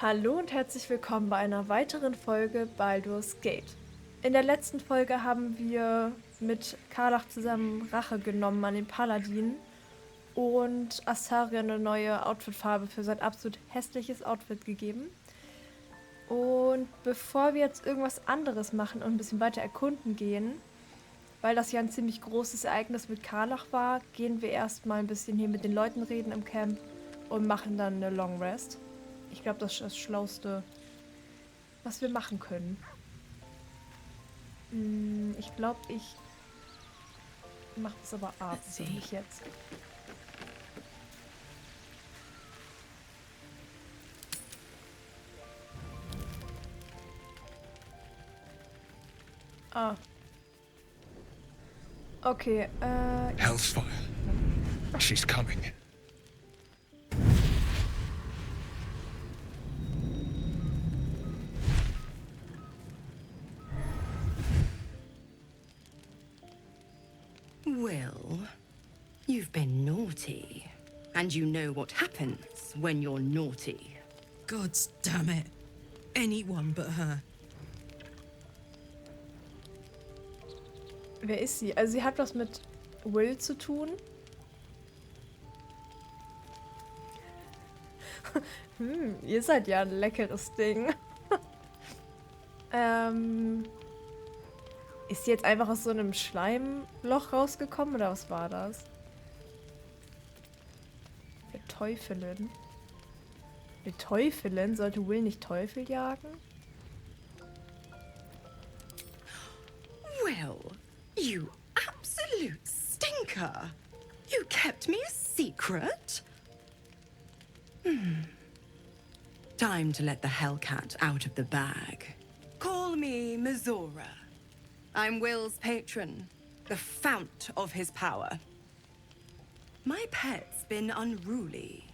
Hallo und herzlich willkommen bei einer weiteren Folge Baldur's Gate. In der letzten Folge haben wir mit Karlach zusammen Rache genommen an den Paladinen und Astaria eine neue Outfitfarbe für sein absolut hässliches Outfit gegeben. Und bevor wir jetzt irgendwas anderes machen und ein bisschen weiter erkunden gehen, weil das ja ein ziemlich großes Ereignis mit Karlach war, gehen wir erstmal ein bisschen hier mit den Leuten reden im Camp und machen dann eine Long Rest. Ich glaube, das ist das Schlauste, was wir machen können. Ich glaube, ich mache das aber abends und nicht jetzt. Ah. Okay, Hell's fire. She's coming. Well, you've been naughty. And you know what happens when you're naughty. God damn it. Anyone but her. wer ist sie? Also sie hat was mit Will zu tun. Ihr seid ja ein leckeres Ding. Ist sie jetzt einfach aus so einem Schleimloch rausgekommen oder was war das? Die Teufelin. Die Teufelin? Sollte Will nicht Teufel jagen? Well, you absolute stinker. You kept me a secret? Time to let the Hellcat out of the bag. Call me Mizora. I'm Will's patron, the fount of his power. My pet's been unruly,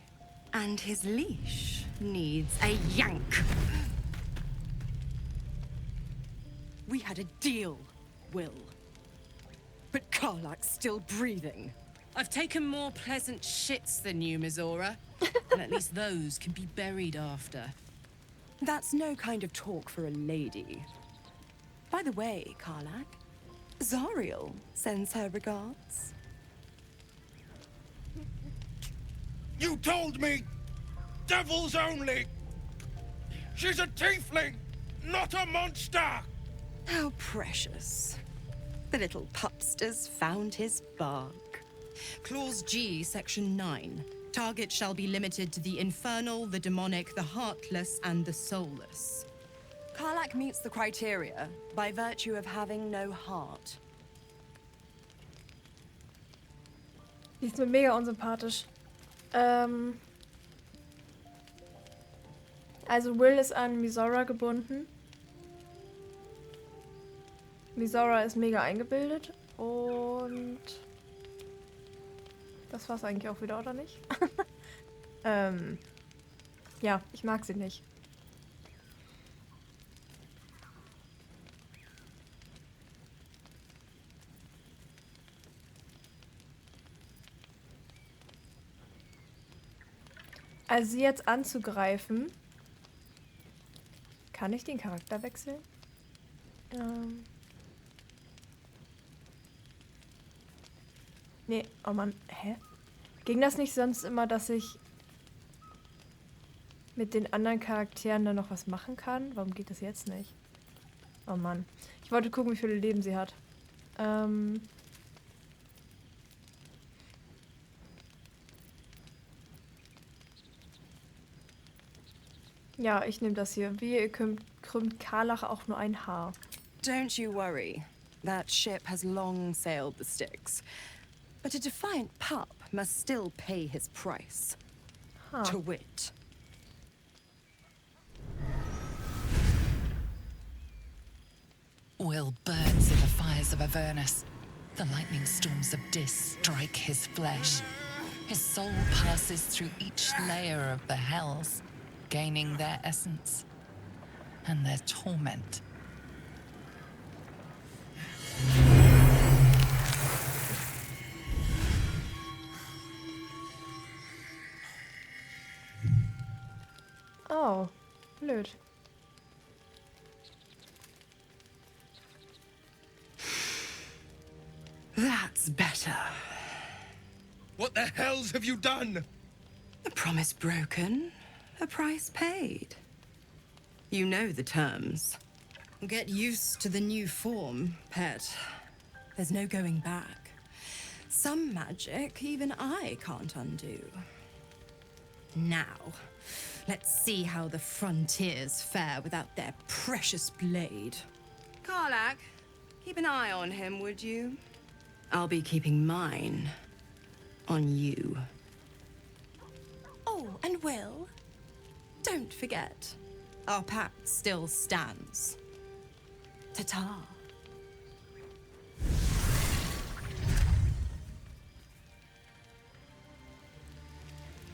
and his leash needs a yank. We had a deal, Will. But Karlach's still breathing. I've taken more pleasant shits than you, Mizora. And at least those can be buried after. That's no kind of talk for a lady. By the way, Karlach, Zariel sends her regards. You told me! Devils only! She's a tiefling, not a monster! How precious. The little pupster's found his bark. Clause G, Section 9. Target shall be limited to the infernal, the demonic, the heartless, and the soulless. Karlach meets the criteria by virtue of having no heart. Die ist mir mega unsympathisch. Also Will ist an Mizora gebunden. Mizora ist mega eingebildet und das war's eigentlich auch wieder, oder nicht? Ja, ich mag sie nicht. Also sie jetzt anzugreifen. Kann ich den Charakter wechseln? Nee, oh Mann, hä? Ging das nicht sonst immer, dass ich mit den anderen Charakteren dann noch was machen kann? Warum geht das jetzt nicht? Oh Mann. Ich wollte gucken, wie viele Leben sie hat. Ja, ich nehme das hier. Wie krümmt Karlach auch nur ein Haar. Don't you worry. That ship has long sailed the Styx. But a defiant pup must still pay his price. Huh. To wit. Will burns in the fires of Avernus. The lightning storms of Dis strike his flesh. His soul passes through each layer of the hells, gaining their essence and their torment. Oh. Blöd. That's better. What the hells have you done? A promise broken, a price paid. You know the terms. Get used to the new form, pet. There's no going back. Some magic even I can't undo. Now, let's see how the frontiers fare without their precious blade. Karlach, keep an eye on him, would you? I'll be keeping mine on you. Oh, and Will, don't forget, our pact still stands. Ta-ta.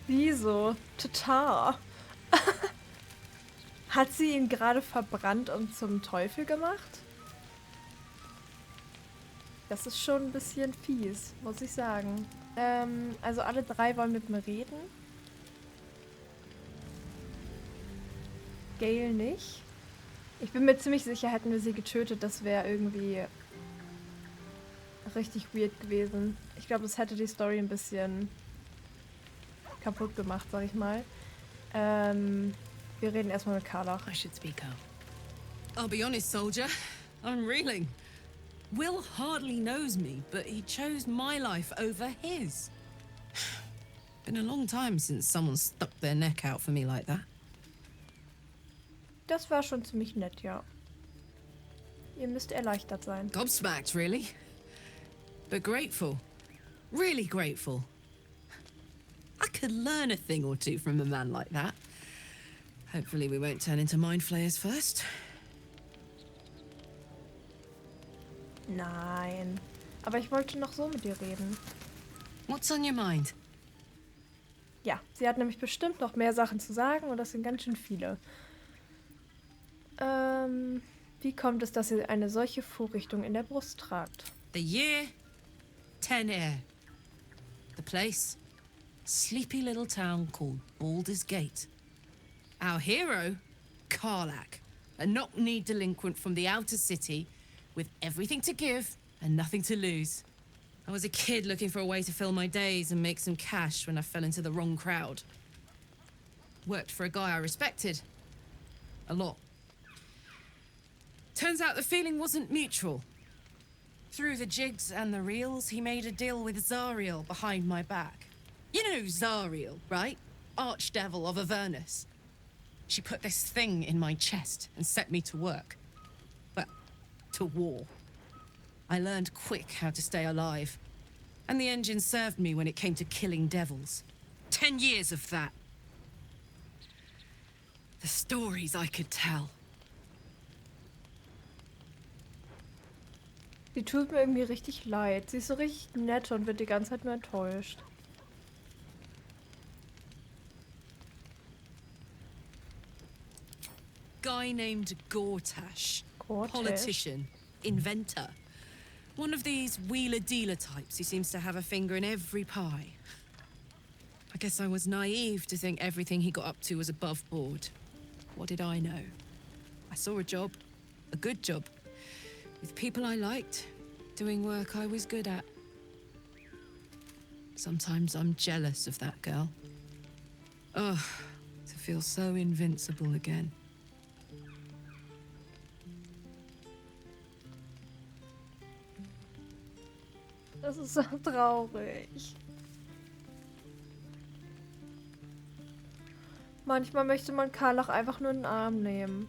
Wieso? Total. Hat sie ihn gerade verbrannt und zum Teufel gemacht? Das ist schon ein bisschen fies, muss ich sagen. Also alle drei wollen mit mir reden. Gale nicht. Ich bin mir ziemlich sicher, hätten wir sie getötet, das wäre irgendwie richtig weird gewesen. Ich glaube, das hätte die Story ein bisschen kaputt gemacht, sag ich mal. Wir reden erstmal mit Karlach. I should speak up. I'll be honest, soldier. I'm reeling. Will hardly knows me, but he chose my life over his. Been a long time since someone stuck their neck out for me like that. Das war schon ziemlich nett, ja. Ihr müsst erleichtert sein. Gobsmacked, really. But grateful. Really grateful. I could learn a thing or two from a man like that. Hopefully we won't turn into mind flayers first. Nein. Aber ich wollte noch so mit dir reden. What's on your mind? Ja, sie hat nämlich bestimmt noch mehr Sachen zu sagen und das sind ganz schön viele. Wie kommt es, dass ihr eine solche Vorrichtung in der Brust tragt? The year, 10 air. The place, sleepy little town called Baldur's Gate. Our hero, Karlach, a knock-kneed delinquent from the outer city with everything to give and nothing to lose. I was a kid looking for a way to fill my days and make some cash when I fell into the wrong crowd. Worked for a guy I respected. A lot. Turns out the feeling wasn't mutual. Through the jigs and the reels, he made a deal with Zariel behind my back. You know Zariel, right? Archdevil of Avernus. She put this thing in my chest and set me to work. Well, to war. I learned quick how to stay alive. And the engine served me when it came to killing devils. 10 years of that. The stories I could tell. Sie tut mir irgendwie richtig leid. Sie ist so richtig nett und wird die ganze Zeit nur enttäuscht. Guy named Gortash. Gortash? Politician. Inventor. One of these wheeler-dealer types who seems to have a finger in every pie. I guess I was naive to think everything he got up to was above board. What did I know? I saw a job. A good job. With people I liked, doing work I was good at. Sometimes I'm jealous of that girl. Ugh, to feel so invincible again. Das ist so traurig. Manchmal möchte man Karlach einfach nur in den Arm nehmen.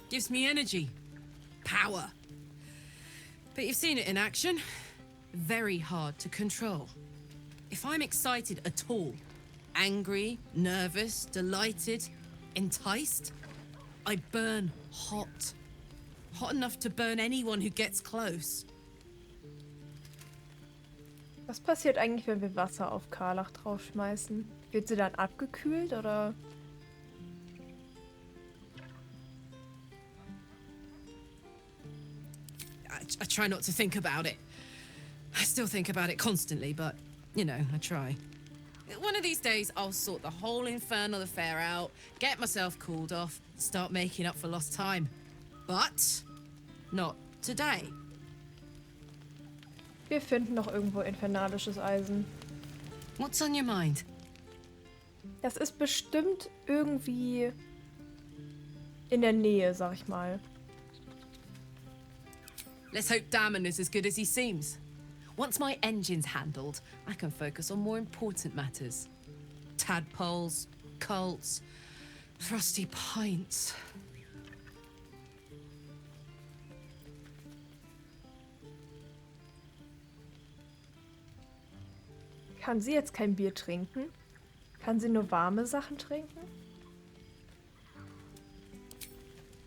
Gives me energy. Power. But you've seen it in action. Very hard to control. If I'm excited at all, angry, nervous, delighted, enticed, I burn hot. Hot enough to burn anyone who gets close. Was passiert eigentlich, wenn wir Wasser auf Karlach draufschmeißen? Wird sie dann abgekühlt oder? I try not to think about it. I still think about it constantly, but, you know, I try. One of these days, I'll sort the whole infernal affair out, get myself cooled off, start making up for lost time. But not today. Wir finden noch irgendwo infernalisches Eisen. What's on your mind? Das ist bestimmt irgendwie in der Nähe, sag ich mal. Let's hope Damon is as good as he seems. Once my engine's handled, I can focus on more important matters. Tadpoles, cults, frosty pints. Kann sie jetzt kein Bier trinken? Kann sie nur warme Sachen trinken?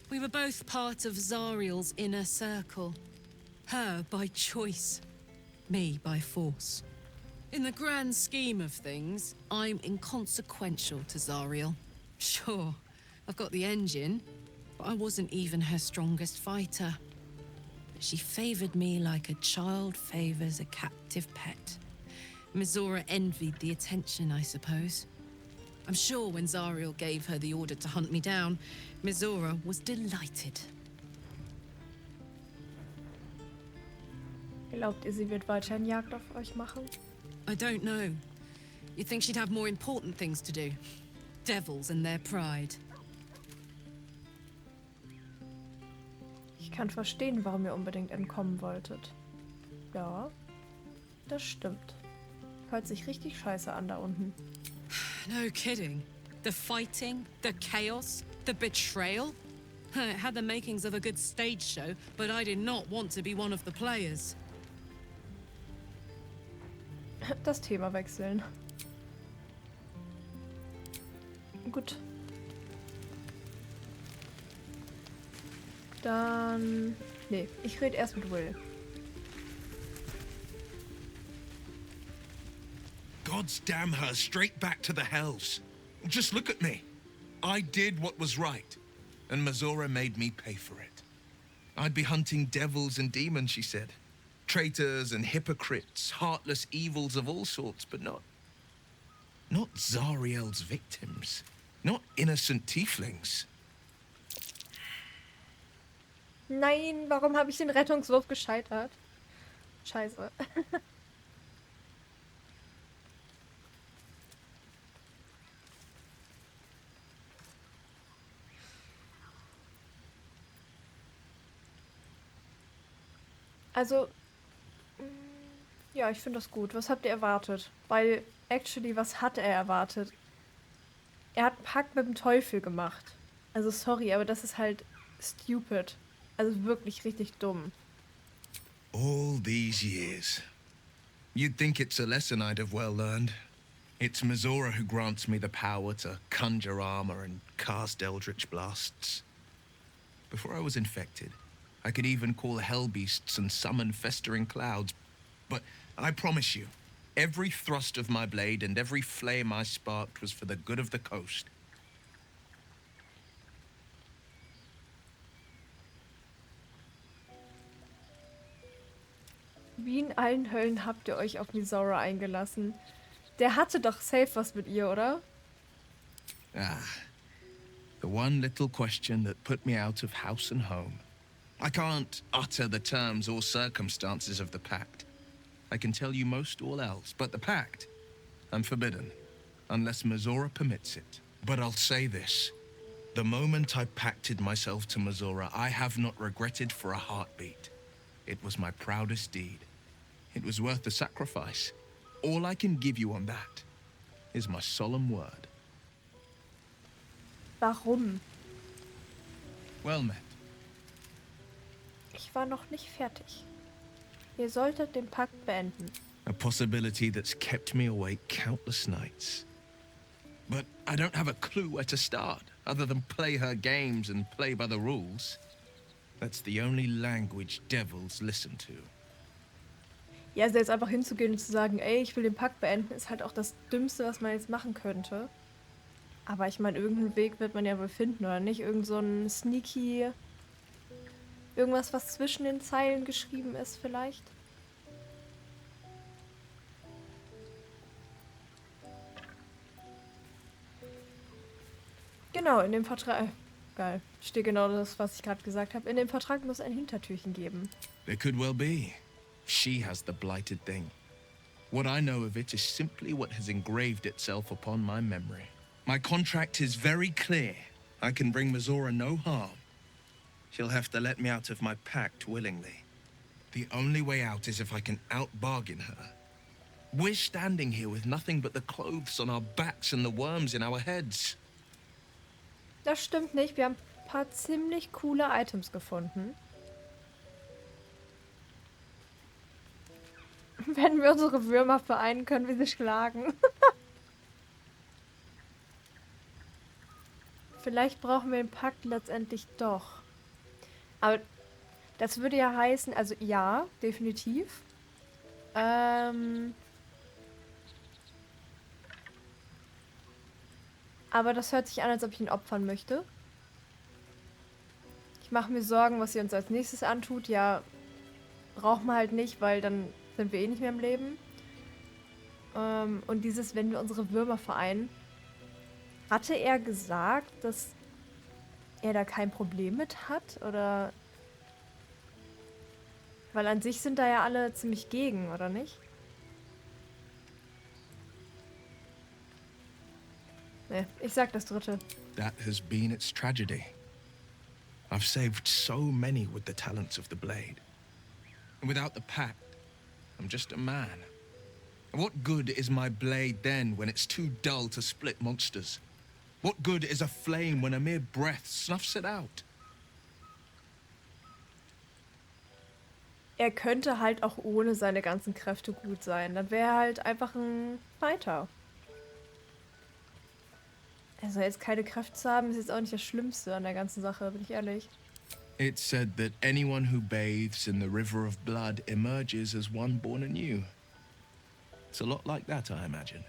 We were both part of Zariel's inner circle. Her by choice, me by force. In the grand scheme of things, I'm inconsequential to Zariel. Sure, I've got the engine, but I wasn't even her strongest fighter. But she favored me like a child favors a captive pet. Mizora envied the attention, I suppose. I'm sure when Zariel gave her the order to hunt me down, Mizora was delighted. Glaubt ihr, sie wird weiterhin Jagd auf euch machen? I don't know. You'd think she'd have more important things to do. Devils and their pride. Ich kann verstehen, warum ihr unbedingt entkommen wolltet. Ja, das stimmt. Hört sich richtig scheiße an da unten. No kidding. The fighting, the chaos, the betrayal. It had the makings of a good stage show, but I did not want to be one of the players. Das Thema wechseln. Gut. Dann... Nee, ich rede erst mit Will. God's damn her straight back to the hells. Just look at me. I did what was right, and Mizora made me pay for it. I'd be hunting devils and demons, she said. Traitors and hypocrites, heartless evils of all sorts, but not Zariel's victims. Not innocent tieflings. Nein, warum habe ich den Rettungswurf gescheitert? Scheiße. Also, ja, ich finde das gut. Was habt ihr erwartet? Weil, actually, was hat er erwartet? Er hat einen Pakt mit dem Teufel gemacht. Also, sorry, aber das ist halt stupid. Also wirklich richtig dumm. All these years. You'd think it's a lesson I'd have well learned. It's Mizora who grants me the power to conjure armor and cast eldritch blasts. Before I was infected, I could even call hell beasts and summon festering clouds. But I promise you, every thrust of my blade and every flame I sparked was for the good of the coast. Wie in allen Höllen habt ihr euch auf Mizora eingelassen? Der hatte doch safe was mit ihr, oder? Ah, the one little question that put me out of house and home. I can't utter the terms or circumstances of the pact. I can tell you most all else, but the pact, I'm forbidden, unless Mizora permits it. But I'll say this. The moment I pacted myself to Mizora, I have not regretted for a heartbeat. It was my proudest deed. It was worth the sacrifice. All I can give you on that is my solemn word. Warum? Well met. Ich war noch nicht fertig. Ihr solltet den Pakt beenden. A possibility that's kept me awake countless nights. But I don't have a clue where to start, other than play her games and play by the rules. That's the only language devils listen to. Ja, also jetzt einfach hinzugehen und zu sagen, ey, ich will den Pakt beenden, ist halt auch das Dümmste, was man jetzt machen könnte. Aber ich meine, irgendeinen Weg wird man ja wohl finden, oder nicht? Irgend so ein sneaky Irgendwas, was zwischen den Zeilen geschrieben ist vielleicht? Genau, in dem Vertrag... geil. Steht genau das, was ich gerade gesagt habe. In dem Vertrag muss ein Hintertürchen geben. There could well be. She has the blighted thing. What I know of it is simply what has engraved itself upon my memory. My contract is very clear. I can bring Mizora no harm. She'll have to let me out of my pact willingly. The only way out is if I can out-bargain her. We're standing here with nothing but the clothes on our backs and the worms in our heads. Das stimmt nicht. Wir haben ein paar ziemlich coole Items gefunden. Wenn wir unsere Würmer vereinen, können wir sie schlagen. Vielleicht brauchen wir den Pakt letztendlich doch. Aber das würde ja heißen, also ja, definitiv. Aber das hört sich an, als ob ich ihn opfern möchte. Ich mache mir Sorgen, was sie uns als nächstes antut. Ja, brauchen wir halt nicht, weil dann sind wir eh nicht mehr im Leben. Und dieses, wenn wir unsere Würmer vereinen. Hatte er gesagt, dass er da kein Problem mit hat? Oder... Weil an sich sind da ja alle ziemlich gegen, oder nicht? Ne, ich sag das dritte. That has been its tragedy. I've saved so many with the talents of the blade. And without the pact, I'm just a man. What good is my blade then when it's too dull to split monsters? What good is a flame when a mere breath snuffs it out? Er könnte halt auch ohne seine ganzen Kräfte gut sein. Dann wäre er halt einfach ein Fighter. Also jetzt keine Kräfte zu haben, ist jetzt auch nicht das Schlimmste an der ganzen Sache, bin ich ehrlich. It's said that anyone who bathes in the river of blood emerges as one born anew. It's a lot like that, I imagine.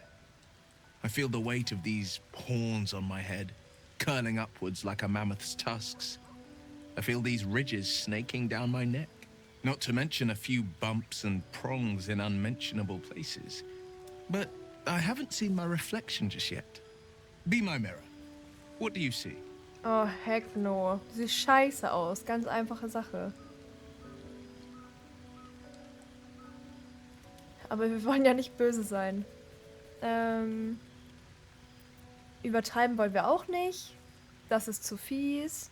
I feel the weight of these horns on my head, curling upwards like a mammoth's tusks. I feel these ridges snaking down my neck. Not to mention a few bumps and prongs in unmentionable places. But I haven't seen my reflection just yet. Be my mirror. What do you see? Oh, heck no. Sieht scheiße aus. Ganz einfache Sache. Aber wir wollen ja nicht böse sein. Übertreiben wollen wir auch nicht. Das ist zu fies.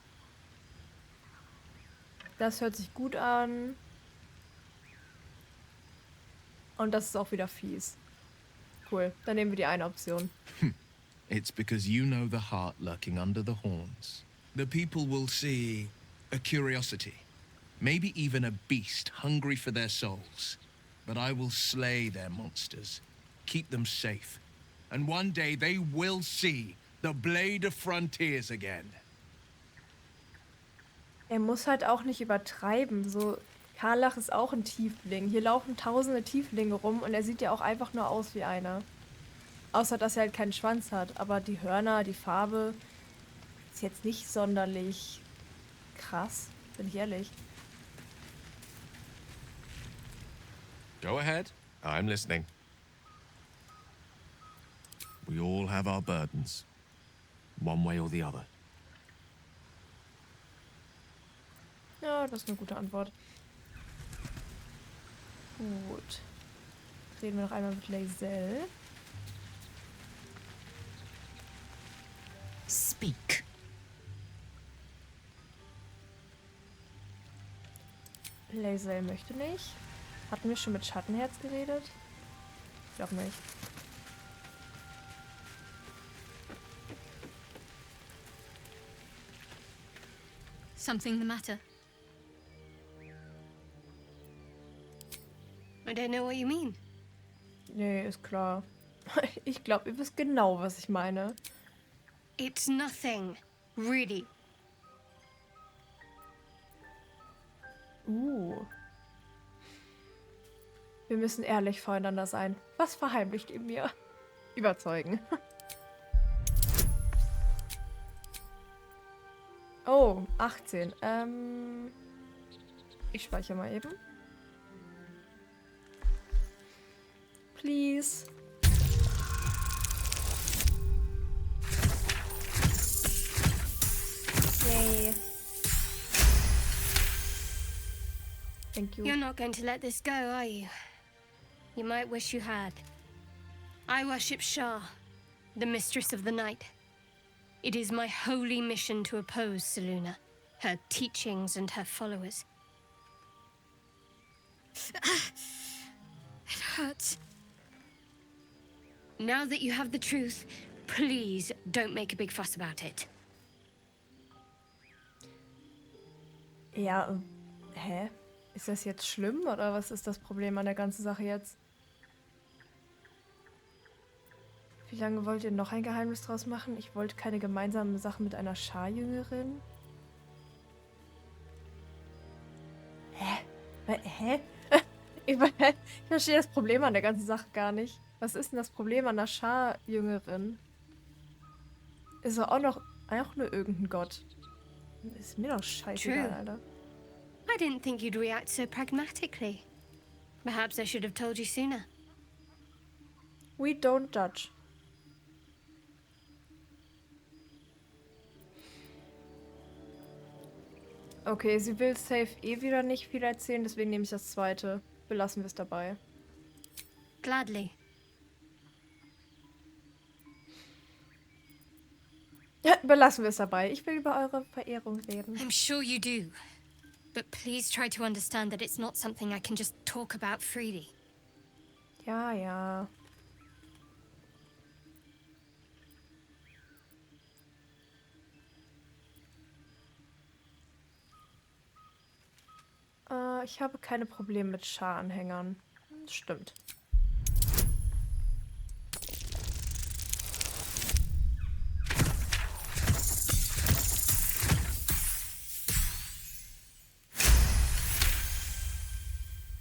Das hört sich gut an. Und das ist auch wieder fies. Cool, dann nehmen wir die eine Option. It's because you know the heart lurking under the horns. The people will see a curiosity, maybe even a beast hungry for their souls. But I will slay their monsters, keep them safe. And one day they will see the Blade of Frontiers again. Er muss halt auch nicht übertreiben. So, Karlach ist auch ein Tiefling. Hier laufen tausende Tieflinge rum und er sieht ja auch einfach nur aus wie einer. Außer, dass er halt keinen Schwanz hat. Aber die Hörner, die Farbe ist jetzt nicht sonderlich krass, bin ich ehrlich. Go ahead. I'm listening. We all have our burdens, one way or the other. Ja, das ist eine gute Antwort. Gut. Reden wir noch einmal mit Lae'zel. Speak. Lae'zel möchte nicht. Hatten wir schon mit Schattenherz geredet? Ich glaube nicht. Something the matter? I don't know what you mean. Nee, ist klar. Ich glaube, ihr wisst genau, was ich meine. It's nothing, really. Wir müssen ehrlich voreinander sein. Was verheimlicht ihr mir? Überzeugen. Oh, 18. Ich speichere mal eben. Please. Yay. Thank you. You're not going to let this go, are you? You might wish you had. I worship Shah, the mistress of the night. It is my holy mission to oppose Selûne, her teachings and her followers. It hurts. Now that you have the truth, please don't make a big fuss about it. Ja, hä? Ist das jetzt schlimm oder was ist das Problem an der ganzen Sache jetzt? Wie lange wollt ihr noch ein Geheimnis draus machen? Ich wollte keine gemeinsame Sache mit einer Scharjüngerin. Hä? Ich verstehe das Problem an der ganzen Sache gar nicht. Was ist denn das Problem an der Scharjüngerin? Ist doch auch nur irgendein Gott. Ist mir doch scheißegal, True. Alter. I didn't think you'd react so pragmatically. Perhaps I should have told you sooner. We don't judge. Okay, sie will safe eh wieder nicht viel erzählen, deswegen nehme ich das zweite. Belassen wir es dabei. Gladly. Ja, belassen wir es dabei. Ich will über eure Verehrung reden. I'm sure you do. But please try to understand that it's not something I can just talk about freely. Ja, ja. Ich habe keine Probleme mit Schar-Anhängern. Stimmt.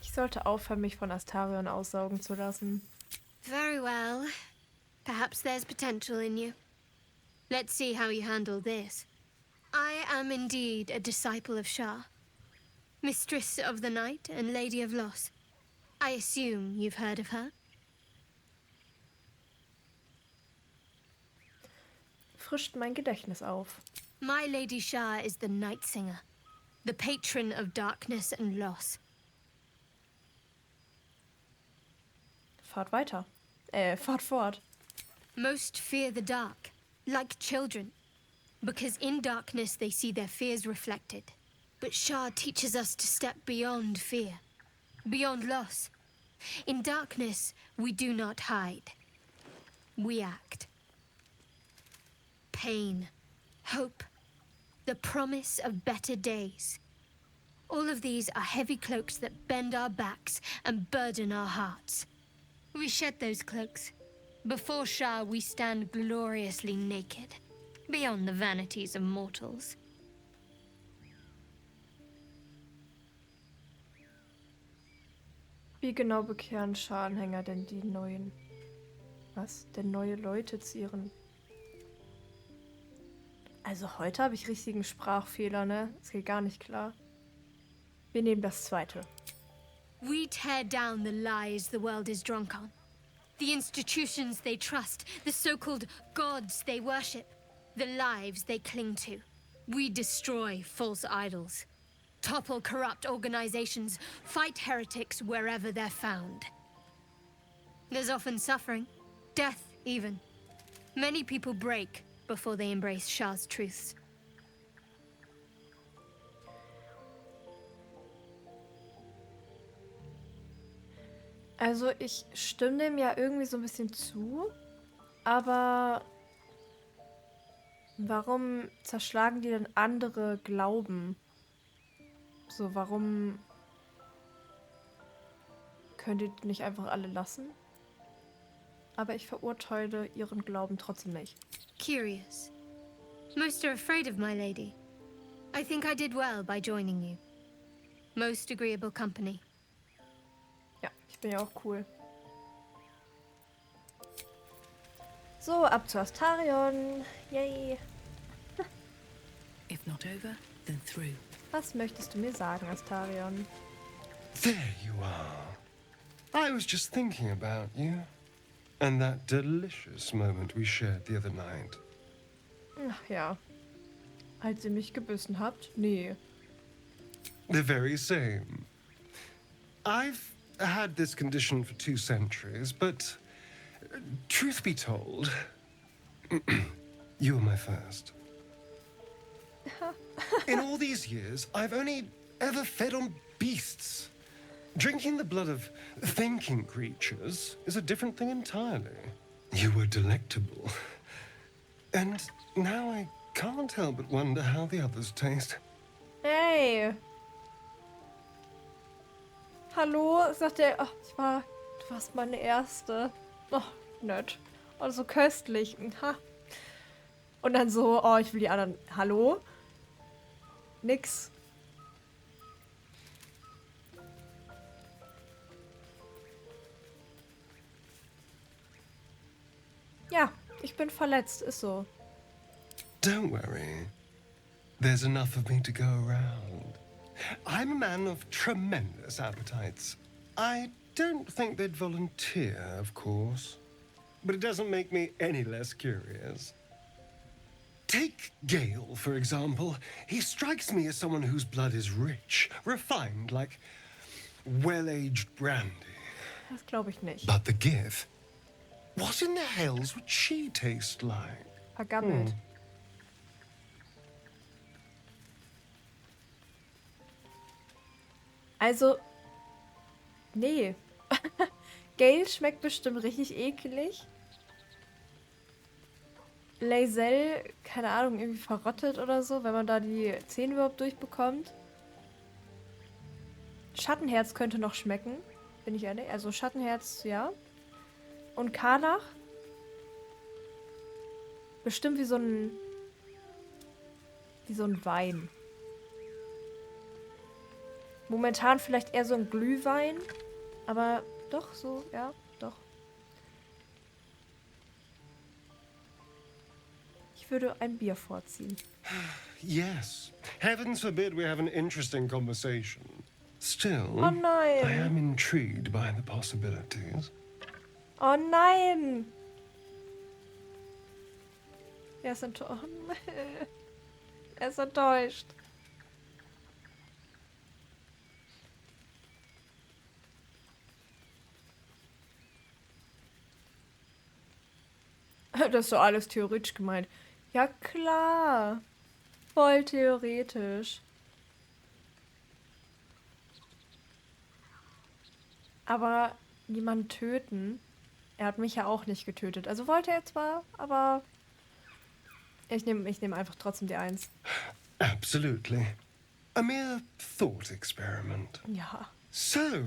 Ich sollte aufhören, mich von Astarion aussaugen zu lassen. Very well. Perhaps there's potential in you. Let's see how you handle this. I am indeed a disciple of Shah, mistress of the night and lady of loss. I assume you've heard of her? Frischt mein Gedächtnis auf. My Lady Shah is the Night Singer, the patron of darkness and loss. Fahrt weiter. Fahrt fort. Most fear the dark, like children, because in darkness they see their fears reflected. But Shah teaches us to step beyond fear, beyond loss. In darkness, we do not hide. We act. Pain, hope, the promise of better days. All of these are heavy cloaks that bend our backs and burden our hearts. We shed those cloaks. Before Shah, we stand gloriously naked, beyond the vanities of mortals. Wie genau bekehren Schar-Anhänger denn die neuen... Was? Denn neue Leute zu ihren... Also heute habe ich richtigen Sprachfehler, ne? Das geht gar nicht klar. Wir nehmen das zweite. We tear down the lies the world is drunk on. The institutions they trust, the so-called gods they worship, the lives they cling to. We destroy false idols, topple corrupt organizations, fight heretics wherever they're found. There's often suffering, death even. Many people break before they embrace Shah's truths. Also ich stimme dem ja irgendwie so ein bisschen zu, aber warum zerschlagen die denn andere Glauben? So, warum könnt ihr die nicht einfach alle lassen? Aber ich verurteile ihren Glauben trotzdem nicht. Curious. Most are afraid of my lady. I think I did well by joining you. Most agreeable company. Ja, ich bin ja auch cool. So, ab zu Astarion. Yay. If not over, then through. Was möchtest du mir sagen, Astarion? There you are. I was just thinking about you. And that delicious moment we shared the other night. Ach ja. Als ihr mich gebissen habt? Nee. The very same. I've had this condition for 2 centuries, but truth be told, you were my first. In all these years, I've only ever fed on beasts. Drinking the blood of thinking creatures is a different thing entirely. You were delectable. And now I can't help but wonder how the others taste. Hey! Hallo? Sagt er, ach, du warst meine Erste. Oh, nett. Oh, so köstlich. Ha. Und dann so, oh, ich will die anderen. Hallo? Nix. Ja, ich bin verletzt, ist so. Don't worry. There's enough of me to go around. I'm a man of tremendous appetites. I don't think they'd volunteer, of course. But it doesn't make me any less curious. Take Gale, for example. He strikes me as someone whose blood is rich, refined, like well-aged brandy. Das glaube ich nicht. But the Gith? What in the hells would she taste like? Vergammelt. Also, nee. Gale schmeckt bestimmt richtig eklig. Lae'zel, keine Ahnung, irgendwie verrottet oder so, wenn man da die Zähne überhaupt durchbekommt. Schattenherz könnte noch schmecken, bin ich ehrlich. Also Schattenherz, ja. Und Karlach? Bestimmt wie so ein Wein. Momentan vielleicht eher so ein Glühwein, aber doch so, ja, doch. Ich würde ein Bier vorziehen. Yes. Heavens forbid we have an interesting conversation. Still, Oh nein. I am intrigued by the possibilities. Oh nein! Er ist enttäuscht. Er ist enttäuscht. Das ist so alles theoretisch gemeint. Ja klar. Voll theoretisch. Aber jemanden töten? Er hat mich ja auch nicht getötet. Also wollte er zwar, aber ich nehm einfach trotzdem die 1. Absolutely. A mere thought experiment. Ja. So,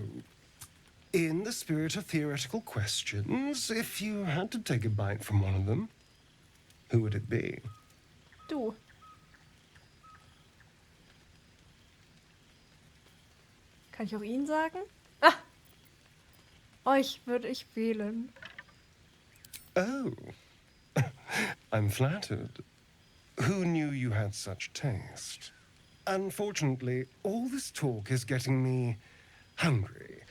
in the spirit of theoretical questions, if you had to take a bite from one of them, who would it be? Du. Kann ich auch ihn sagen? Ah! Euch würde ich wählen. Oh. I'm flattered. Who knew you had such taste? Unfortunately, all this talk is getting me hungry.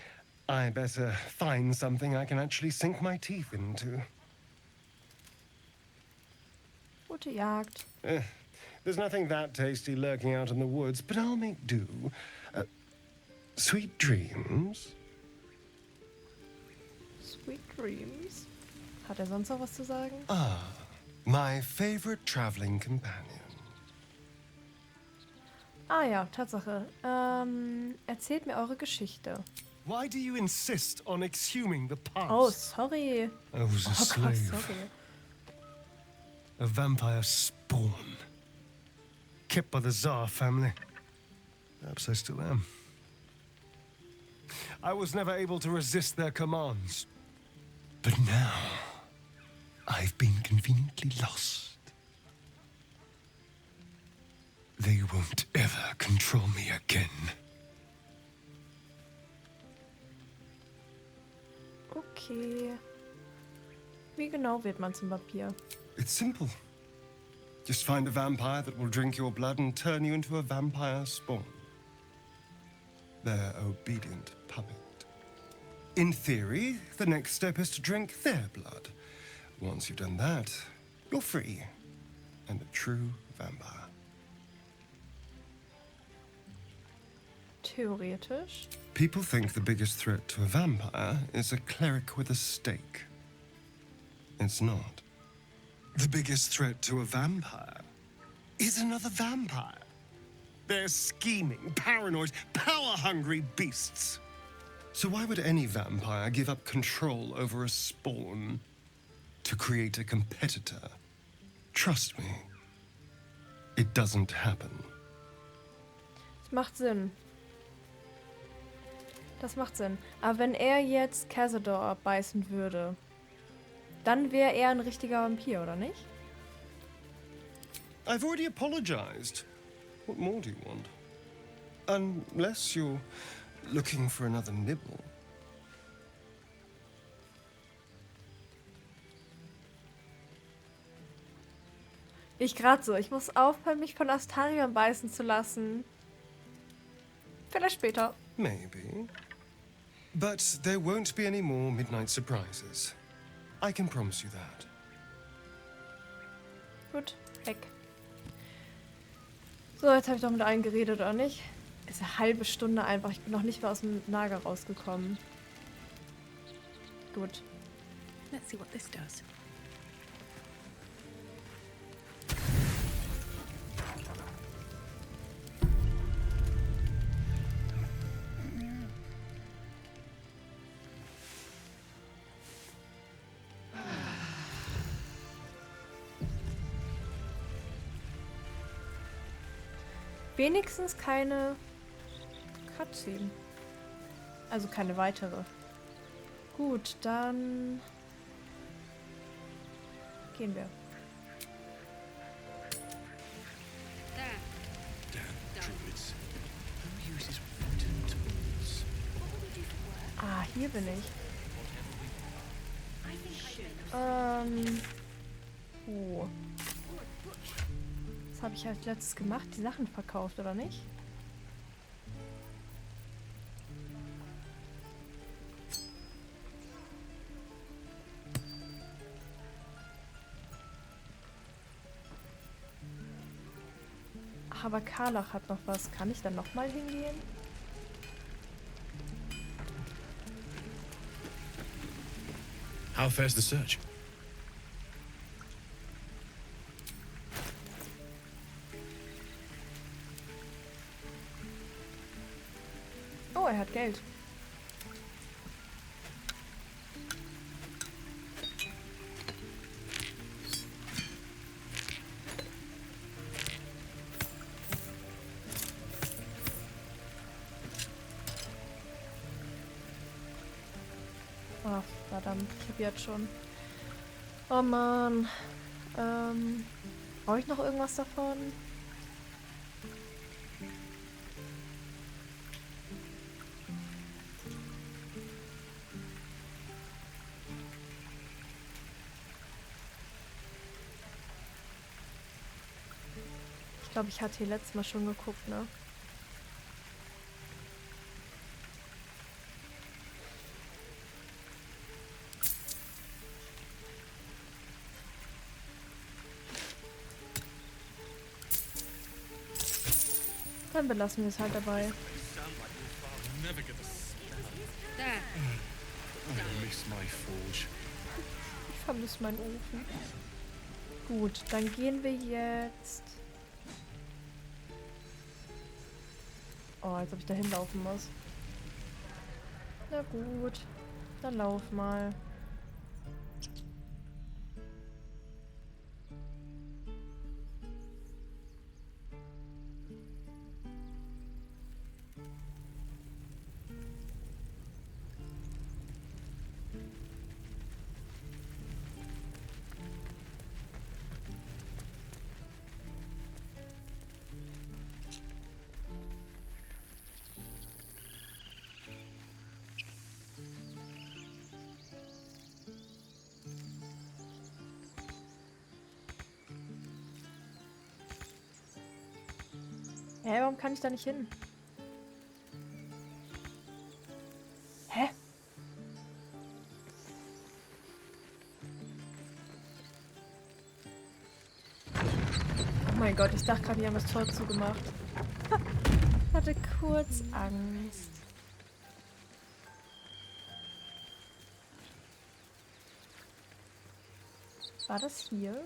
I better find something I can actually sink my teeth into. Gute Jagd. There's nothing that tasty lurking out in the woods, but I'll make do. Sweet dreams. Sweet Dreams. Hat er sonst noch was zu sagen? Ah, my favorite traveling companion. Ah ja, Tatsache. Erzählt mir eure Geschichte. Why do you insist on exhuming the past? Oh, sorry. I was a Oh Gott, slave. sorry. A vampire spawn. Kept by the Tsar family. Perhaps I still am. I was never able to resist their commands. But now, I've been conveniently lost. They won't ever control me again. Okay. Wie genau wird man zum Vampir? It's simple. Just find a vampire that will drink your blood and turn you into a vampire spawn. Their obedient puppet. In theory, the next step is to drink their blood. Once you've done that, you're free and a true vampire. Theoretisch. People think the biggest threat to a vampire is a cleric with a stake. It's not. The biggest threat to a vampire is another vampire. They're scheming, paranoid, power-hungry beasts. So why would any vampire give up control over a spawn to create a competitor? Trust me, it doesn't happen. Das macht Sinn. Das macht Sinn. Aber wenn er jetzt Cazador beißen würde, dann wäre er ein richtiger Vampir, oder nicht? I've already apologized. What more do you want? Unless you're looking for another nibble. Ich gerade so. Ich muss aufhören, mich von Astarion beißen zu lassen. Vielleicht später. Maybe. But there won't be any more midnight surprises. I can promise you that. Gut, weg. So, jetzt habe ich doch mit allen geredet, oder nicht? Ist eine halbe Stunde einfach. Ich bin noch nicht mal aus dem Lager rausgekommen. Gut. Let's see what this does. Wenigstens keine Cutscene. Also keine weitere. Gut, dann gehen wir. Ah, hier bin ich. Oh. Was habe ich als letztes gemacht? Die Sachen verkauft, oder nicht? Ach, aber Karlach hat noch was. Kann ich dann nochmal hingehen? How fares the search? Oh, er hat Geld. Ach, verdammt, ich hab jetzt schon. Oh Mann. Brauche ich noch irgendwas davon? Ich glaube, ich hatte hier letztes Mal schon geguckt, ne? Dann belassen wir es halt dabei. Ich vermisse meinen Ofen. Gut, dann gehen wir jetzt... Oh, als ob ich da hinlaufen muss. Na gut, dann lauf mal. Hä, warum kann ich da nicht hin? Hä? Oh mein Gott, ich dachte gerade, die haben das Tor zugemacht. Ich hatte kurz Angst. War das hier?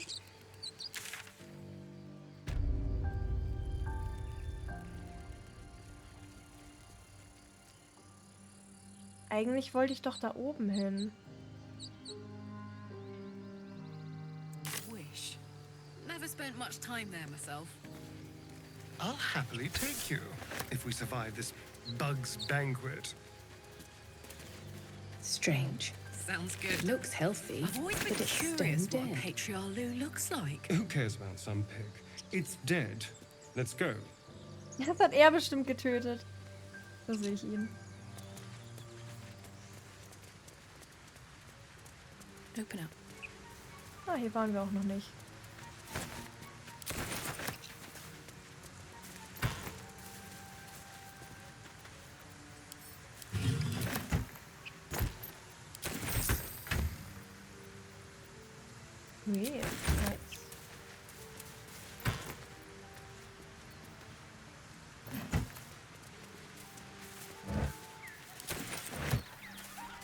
Eigentlich wollte ich doch da oben hin. Wish. Never spent much time there myself. I'll happily take you if we survive this bug's banquet. Strange. Sounds good. Looks healthy, I've always been but it's curious stone what a dead. patriarch looks like. Who cares about some pig? It's dead. Let's go. Das hat er bestimmt getötet. So sehe ich ihn. Open up. Ah, hier waren wir auch noch nicht. Nee, nice.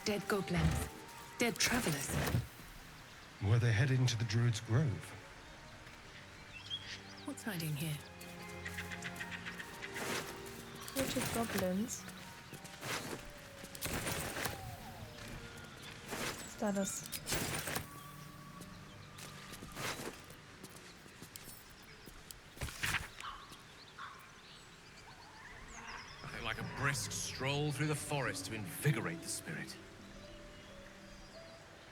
Dead goblins. Dead travelers. Were they headed into the Druid's Grove? What's hiding here? Tote Goblins. Was ist da das? Nothing like a brisk stroll through the forest to invigorate the spirit.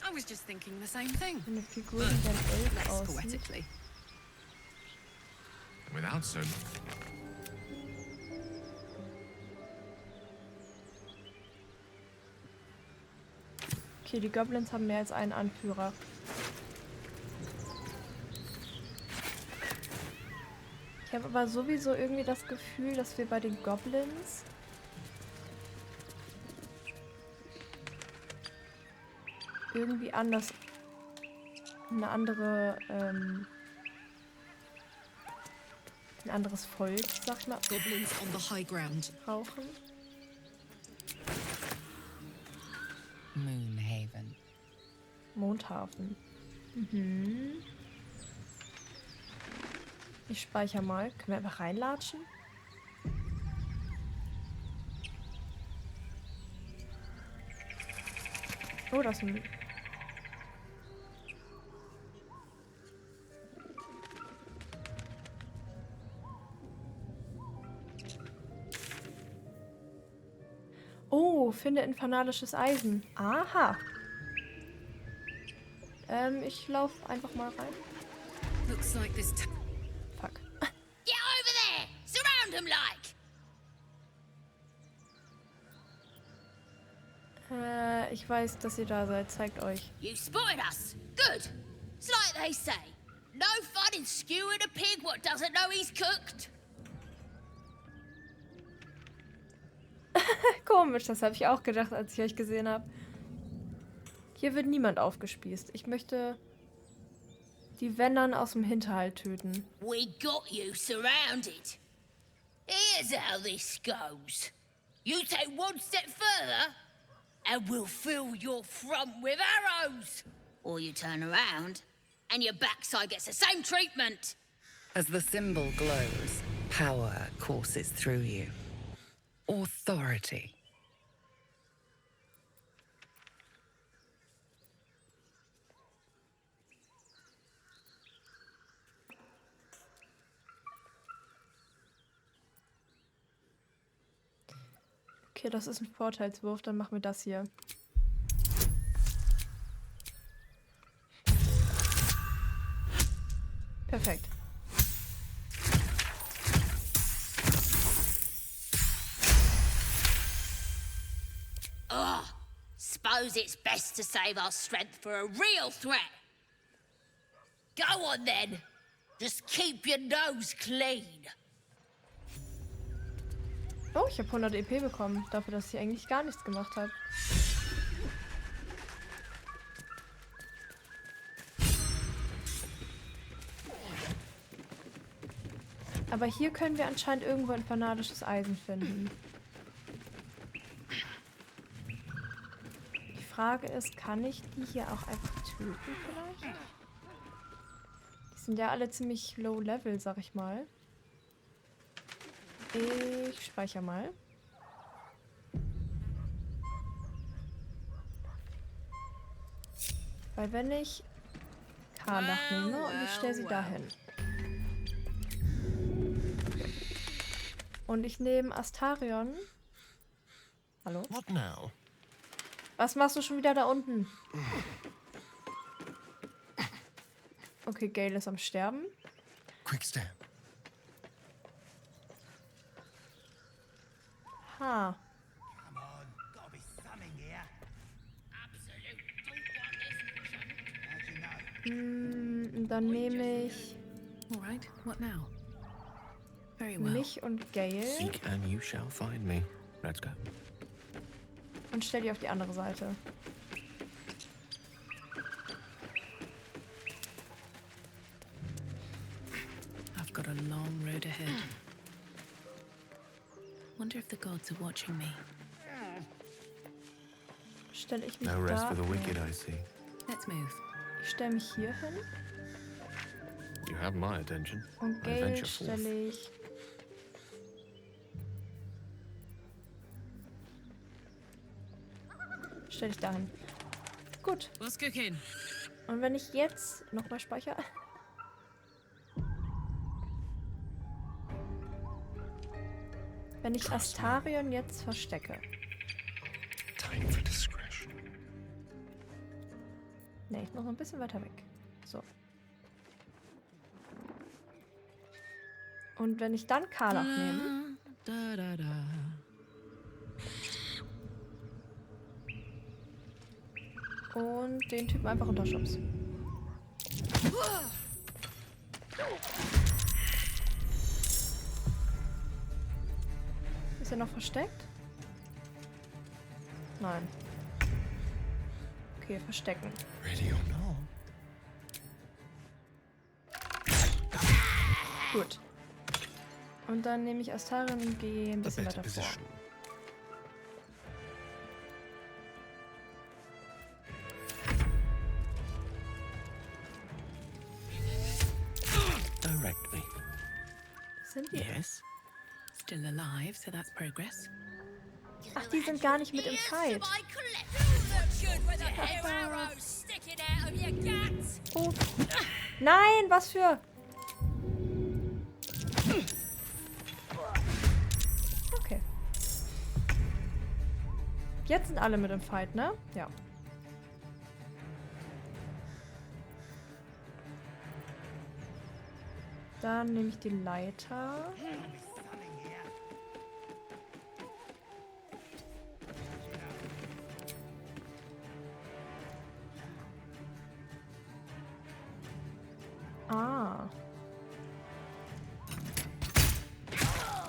I was just thinking the same thing. Eine Figur, die dann Elf Less aussieht. poetically. Without so. Okay, die Goblins haben mehr als einen Anführer. Ich habe aber sowieso irgendwie das Gefühl, dass wir bei den Goblins irgendwie anders ein anderes Volk, sag ich mal, Goblins on the high ground. brauchen. Moonhaven. Mondhafen. Mhm. Ich speichere mal. Können wir einfach reinlatschen? Oh, das ist ein... Oh, finde infernalisches Eisen. Aha. Ich laufe einfach mal rein. Looks like this. Fuck. Get over there! Surround him like! Ich weiß, dass ihr da seid. Zeigt euch. You spotted us. Good. It's like they say. No fun in skewing a pig what doesn't know he's cooked. Komisch, das habe ich auch gedacht, als ich euch gesehen habe. Hier wird niemand aufgespießt. Ich möchte die Wendern aus dem Hinterhalt töten. We got you surrounded. Here's how this goes. You take one step further, and we'll fill your front with arrows. Or you turn around, and your backside gets the same treatment. As the symbol glows, power courses through you. Authority. Okay, das ist ein Vorteilswurf, dann machen wir das hier. Perfekt. Suppose it's best to save our strength for a real threat. Go on then. Just keep your nose clean. Oh, ich habe 100 EP bekommen, dafür, dass ich eigentlich gar nichts gemacht habe. Aber hier können wir anscheinend irgendwo ein fanatisches Eisen finden. Die Frage ist, kann ich die hier auch einfach töten vielleicht? Die sind ja alle ziemlich low level, sag ich mal. Ich speichere mal. Weil wenn ich Karlach nehme und ich stelle sie dahin. Und ich nehme Astarion. Hallo? What now? Was machst du schon wieder da unten? Okay, Gale ist am Sterben. Quick step. Ha. Dann nehme ich All right, what now? Very well. mich und Gale Seek and you shall find me. Let's go. und stelle die auf die andere Seite. I've got a long road ahead. Wonder if the gods are watching me. Stelle ich mich No rest da. for the wicked, I see. Let's move. Ich stelle mich hier hin You have my attention. und I Gale venture forth. stelle ich dahin. Gut. What's cooking? Und wenn ich jetzt nochmal speichere. Wenn ich Astarion jetzt verstecke. Time for discretion. Ne, ich muss noch ein bisschen weiter weg. So. Und wenn ich dann Karlach nehme. Da, da, da. Und den Typen einfach unterschubs. Ist er noch versteckt? Nein. Okay, verstecken. Ready or not? Gut. Und dann nehme ich Astarion und gehe ein A bisschen better weiter vor. position. Direct me. Sind die? Yes. Still alive, so that's progress. Ach, die sind gar nicht mit im Fight. Oh. Nein, was für... Okay. Jetzt sind alle mit im Fight, ne? Ja. Dann nehme ich die Leiter. Ah.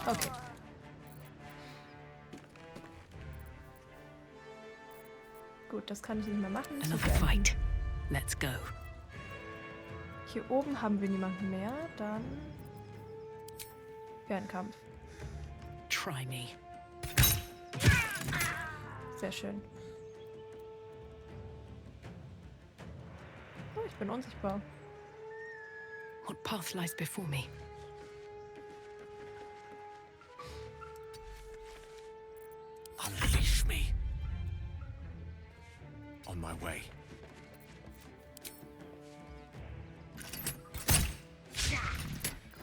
Okay. Gut, das kann ich nicht mehr machen. Zu Another beenden. fight. Let's go. Hier oben haben wir niemanden mehr. Dann Fernkampf. Try me. Sehr schön. Oh, ich bin unsichtbar. What path lies before me? Unleash me. On my way.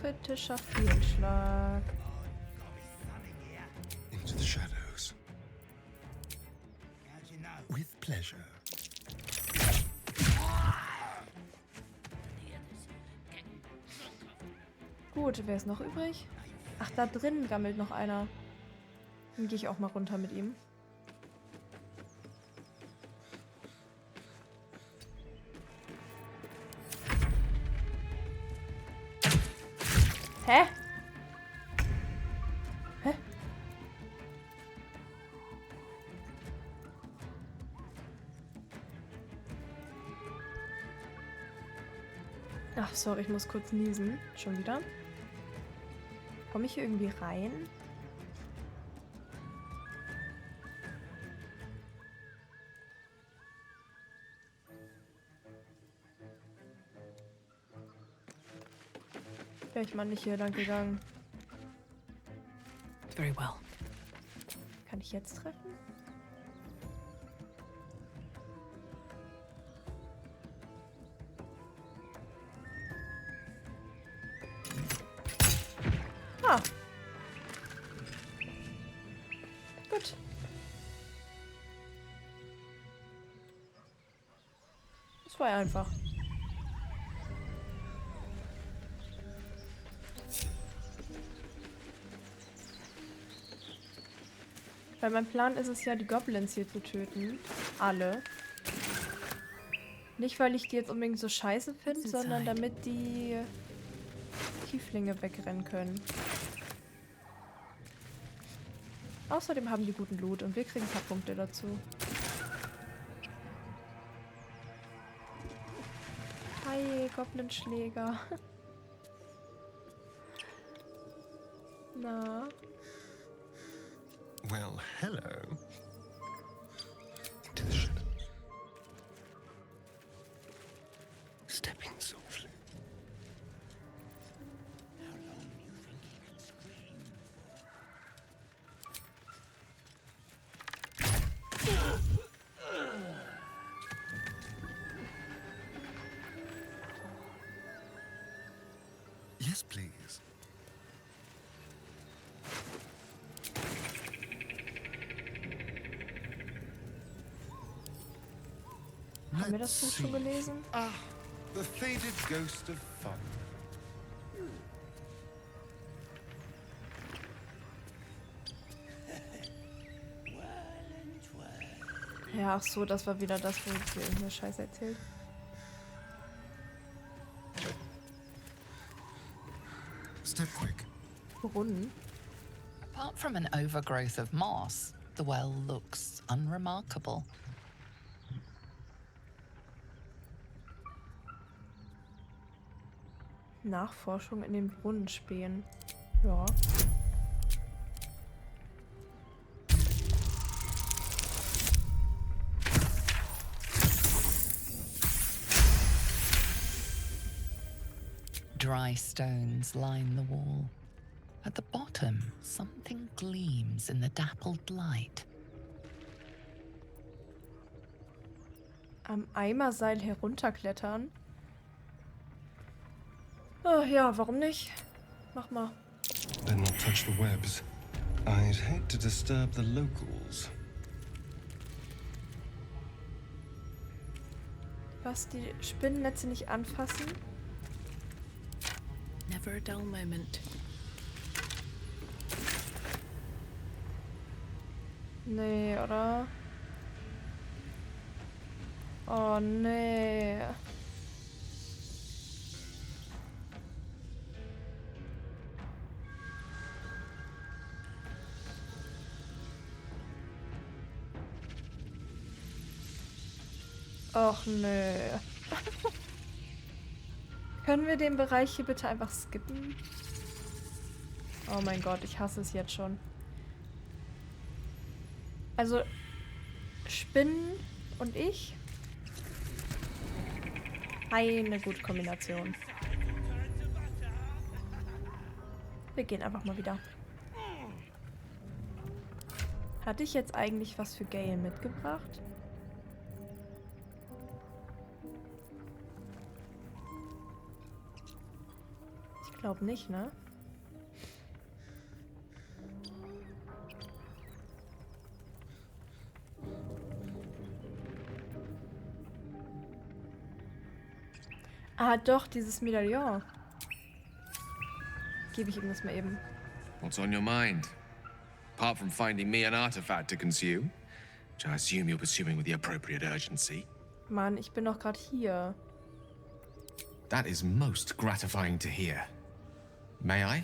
Kritischer Fehlschlag. Into the shadows. With pleasure. Gut, wer ist noch übrig? Ach, da drin gammelt noch einer. Dann gehe ich auch mal runter mit ihm. Hä? Hä? sorry, ich muss kurz niesen. Schon wieder. Komme ich hier irgendwie rein? Wäre ich mal nicht hier lang gegangen. Very well. Kann ich jetzt treffen? Ah. Gut. Das war ja einfach. Weil mein Plan ist es ja, die Goblins hier zu töten. Alle. Nicht, weil ich die jetzt unbedingt so scheiße finde, sondern damit die Tieflinge wegrennen können. Außerdem haben die guten Loot und wir kriegen ein paar Punkte dazu. Hi, Goblinschläger. Na? Well, hello. Into the shadows. Stepping softly. Yes, please. Haben wir das Buch schon gelesen? Ah, the faded ghost of fun. Ja, ach so, das war wieder das, wo ich mir Scheiße erzählt. Step quick. Brunnen? Apart from an overgrowth of moss, the well looks unremarkable. Nachforschung in den Brunnen spähen. Ja. Dry stones line the wall. At the bottom, something gleams in the dappled light. Am Eimerseil herunterklettern? Oh, ja, warum nicht? Mach mal. Better not touch the webs. I'd hate to disturb the locals. Was, die Spinnennetze nicht anfassen? Never a dull moment. Nee, oder? Oh, nee. Och, nö. Können wir den Bereich hier bitte einfach skippen? Oh mein Gott, ich hasse es jetzt schon. Also, Spinnen und ich? Eine gute Kombination. Wir gehen einfach mal wieder. Hatte ich jetzt eigentlich was für Gale mitgebracht? Ich glaube nicht, ne? Ah, doch, dieses Medaillon. Gebe ich ihm das mal eben. What's on your mind? Apart from finding me an artifact to consume, which I assume you're pursuing with the appropriate urgency. Mann, ich bin doch gerade hier. That is most gratifying to hear. May I?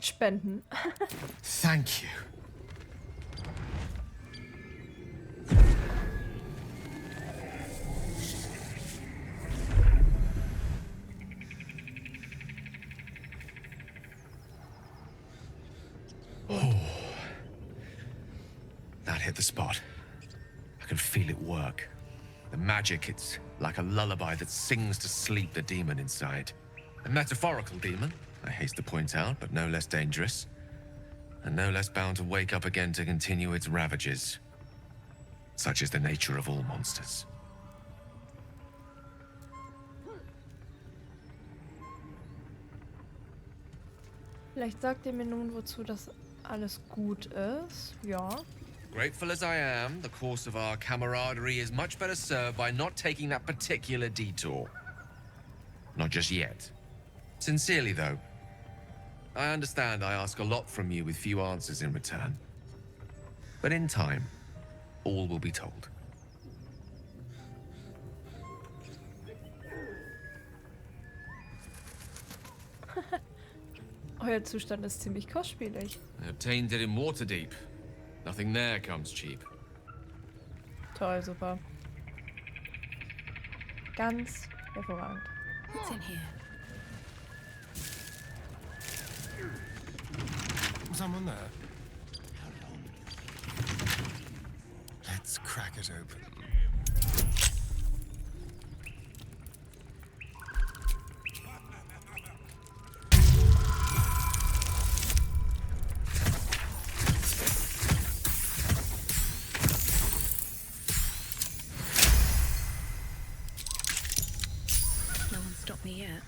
Spenden. Thank you. That hit the spot. I can feel it work. The magic, it's like a lullaby that sings to sleep the demon inside. A metaphorical demon, I haste to point out, but no less dangerous. And no less bound to wake up again to continue its ravages. Such is the nature of all monsters. Vielleicht sagt ihr mir nun, wozu das alles gut ist. Ja. Grateful as I am, the course of our camaraderie is much better served by not taking that particular detour. Not just yet. Sincerely, though. I understand I ask a lot from you with few answers in return. But in time, all will be told. Euer Zustand ist ziemlich kostspielig. I obtained it in Waterdeep. Nothing there comes cheap. Toll, super. Ganz hervorragend. What's in here? Someone there? Let's crack it open. No one stopped me yet.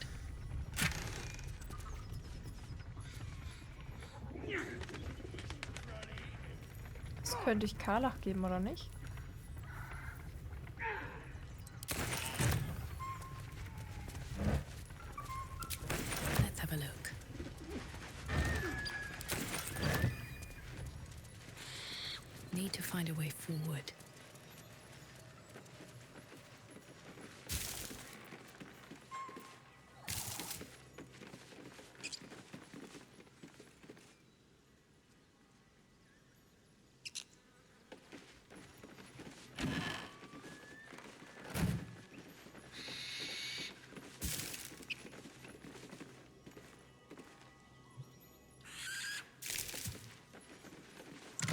Das könnte ich Karlach geben, oder nicht? Let's have a look. Need to find a way forward.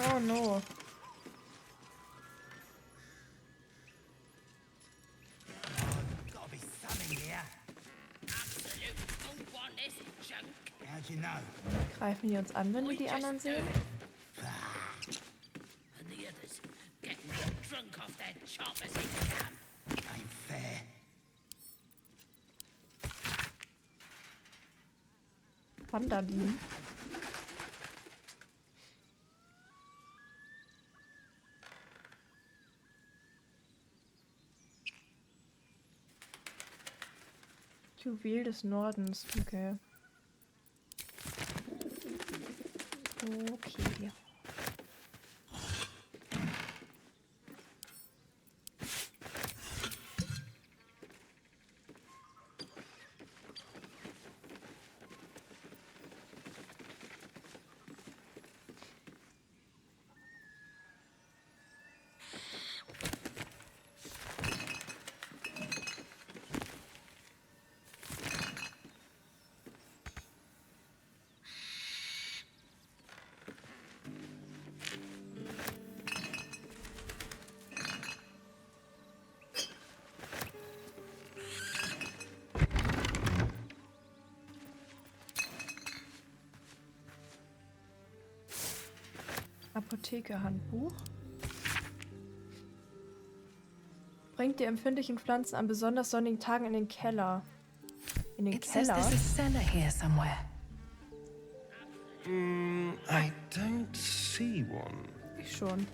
Oh no. Gotta be something here. Absolute don't want this junk. How'd you know? Greifen die uns an, wenn die anderen sehen? And the others getting drunk off their chop as they can. Ain't fair. Vandalin. Juwel des Nordens, okay. Okay. Apotheke-Handbuch. Bringt die empfindlichen Pflanzen an besonders sonnigen Tagen in den Keller. In den It says Keller? there's a cellar here somewhere. I don't see one. Ich schon.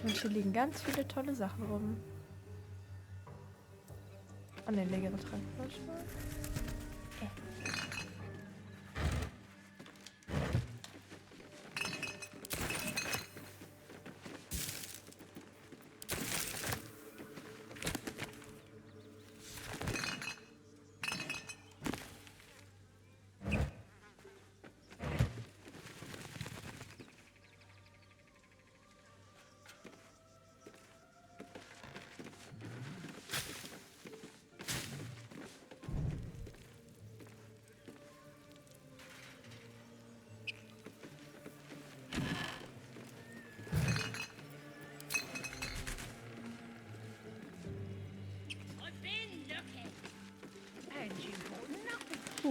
Und hier liegen ganz viele tolle Sachen rum. Eine leere Trankflasche.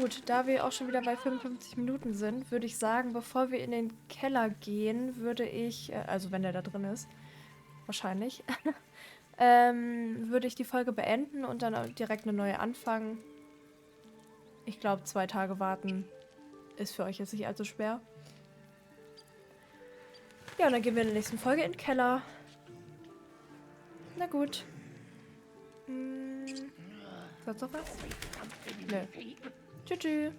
gut, da wir auch schon wieder bei 55 Minuten sind, würde ich sagen, bevor wir in den Keller gehen, würde ich, also wenn der da drin ist, wahrscheinlich, würde ich die Folge beenden und dann direkt eine neue anfangen. Ich glaube, 2 Tage warten ist für euch jetzt nicht allzu schwer. Ja, und dann gehen wir in der nächsten Folge in den Keller. Na gut. Sonst noch was? Nö. Tschüss.